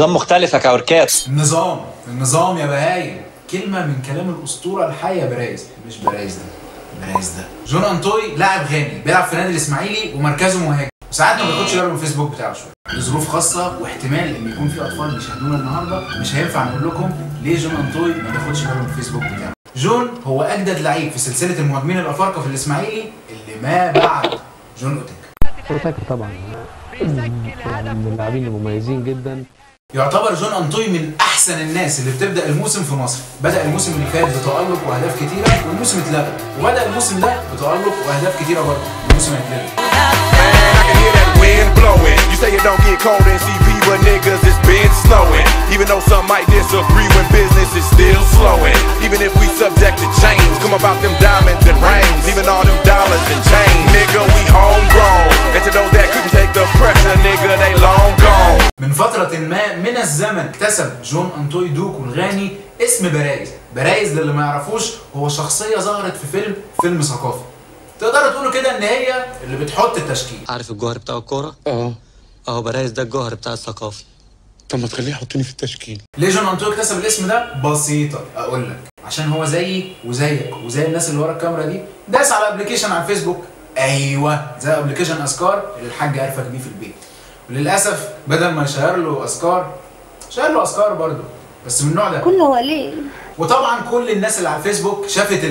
نظام مختلف يا كاوركات. النظام يا بهايم، كلمه من كلام الاسطوره الحيه برايز، مش برايز ده جون انطوي لاعب غاني بيلعب في نادي الاسماعيلي ومركزه مهاجم، وساعات ما بياخدش باله من الفيسبوك بتاعه شويه لظروف خاصه، واحتمال ان يكون في اطفال بيشاهدونا النهارده مش هينفع نقول لكم ليه جون انطوي ما بياخدش باله من الفيسبوك بتاعه. جون هو اجدد لعيب في سلسله المهاجمين الافارقه في الاسماعيلي اللي ما بعد جون اوتاكا طبعا من اللاعبين المميزين جدا. يعتبر جون انطوي من احسن الناس اللي بتبدا الموسم في مصر. بدا الموسم اللي فات بتالق واهداف كتيره والموسم اتلغى، وبدا الموسم ده بتالق واهداف كتيره برضه والموسم اتلغى. You say it don't get cold in CP, but niggas it's been snowing. Even though some might disagree when business is still slowing. Even if we subject to change, come about them diamonds and rings, even all them dollars and change. Nigga, we homegrown. And to those that couldn't take the pressure, nigga, they long gone. من فترة ما من الزمن اكتسب جون انطوي دوكو الغاني اسم برايز. برايز للي ما يعرفوش هو شخصية ظهرت في فيلم ثقافي. تقدروا تقولوا كده ان هي اللي بتحط التشكيل. عارف الجوهر بتاع الكوره؟ اهو برايز ده الجوهر بتاع الثقافي. طب ما تخليه يحطني في التشكيل. ليه جون انطوي اكتسب الاسم ده؟ بسيطه اقول لك، عشان هو زيي وزيك وزي الناس اللي ورا الكاميرا دي داس على ابلكيشن على الفيسبوك. ايوه زي ابلكيشن اذكار اللي الحاج عرفك بيه في البيت. وللاسف بدل ما يشير له اذكار شير له اذكار برضه بس من النوع ده كله قليل. وطبعا كل الناس اللي على الفيسبوك شافت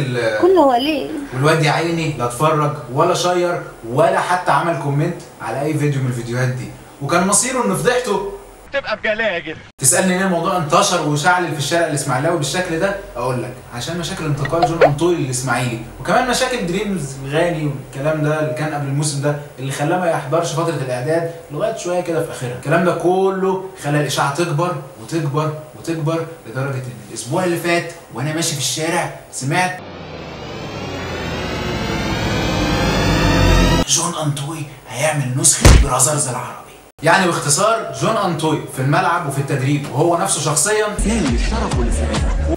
كله قليل، والواد يا عيني لا اتفرج ولا شير ولا حتى عمل كومنت على اي فيديو من الفيديوهات دي، وكان مصيره ان فضحته تبقى بجلاجل. تسالني ليه الموضوع انتشر وشعل في الشارع الاسماعيلاوي بالشكل ده؟ اقول لك عشان مشاكل انتقال جون انطوي للاسماعيلي، وكمان مشاكل دريمز الغاني والكلام ده اللي كان قبل الموسم ده اللي خلاه ما يحضرش فتره الاعداد لغايه شويه كده في اخرها. الكلام ده كله خلى الاشاعه تكبر وتكبر وتكبر لدرجه ان الاسبوع اللي فات وانا ماشي في الشارع سمعت جون انطوي هيعمل نسخه براذرز العربي. يعني باختصار جون انطوي في الملعب وفي التدريب وهو نفسه شخصيا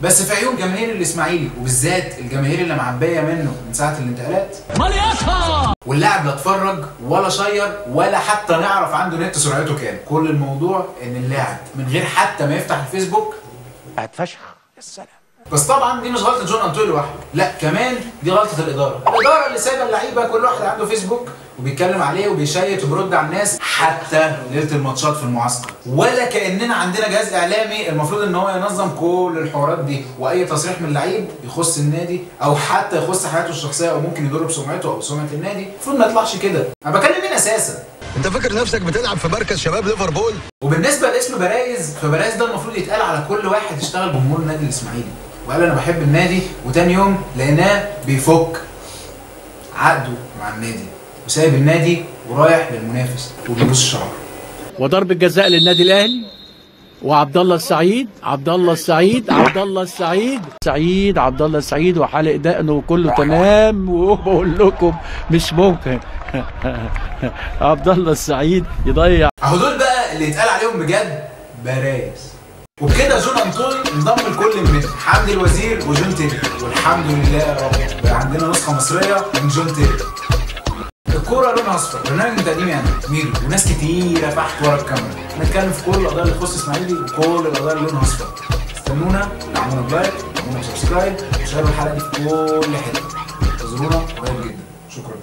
بس في عيون جماهير الاسماعيلي وبالذات الجماهير اللي معبيه منه من ساعه الانتقالات واللاعب لا اتفرج ولا شير ولا حتى نعرف عنده نت سرعته كام. كل الموضوع ان اللاعب من غير حتى ما يفتح الفيسبوك اتفشخ. السلام. بس طبعا دي مش غلطه جون انطوي لوحده، لا كمان دي غلطه الاداره اللي سايبه اللعيبه كل واحد عنده فيسبوك وبيتكلم عليه وبيشيت وبيرد على الناس حتى ليله الماتشات في المعسكر، ولا كاننا عندنا جهاز اعلامي المفروض ان هو ينظم كل الحوارات دي، واي تصريح من اللعيب يخص النادي او حتى يخص حياته الشخصيه او ممكن يضر بسمعته او سمعه النادي المفروض ما يطلعش كده. انا بكلم مين اساسا؟ انت فاكر نفسك بتلعب في مركز شباب ليفربول؟ وبالنسبه لاسم برايز فبرايز ده المفروض يتقال على كل واحد يشتغل جمهور النادي الاسماعيلي وقال انا بحب النادي، وتاني يوم لقيناه بيفك عقده مع النادي وسايب النادي ورايح للمنافس وبيبص الشعر. وضرب الجزاء للنادي الاهلي وعبد الله السعيد عبد الله السعيد وحالق دقنه وكله تمام، وبقول لكم مش ممكن عبد الله السعيد يضيع. اهو دول بقى اللي يتقال عليهم بجد برايز. وبكده جون انطوي انضم لكل من حمدي الوزير وجون تيري، والحمد لله يا رب بقى عندنا نسخه مصريه من جون تيري. الكوره لونها اصفر، برنامج من تقديمي انا ميرو وناس كتيره فحت ورا الكاميرا، هنتكلم في كل القضايا اللي تخص اسماعيلي وكل القضايا اللي لونها اصفر. استنونا، اعملوا بلايك، اعملوا سبسكرايب، وشيروا الحلقه دي في كل حته. انتظرونا قريب جدا، شكرا.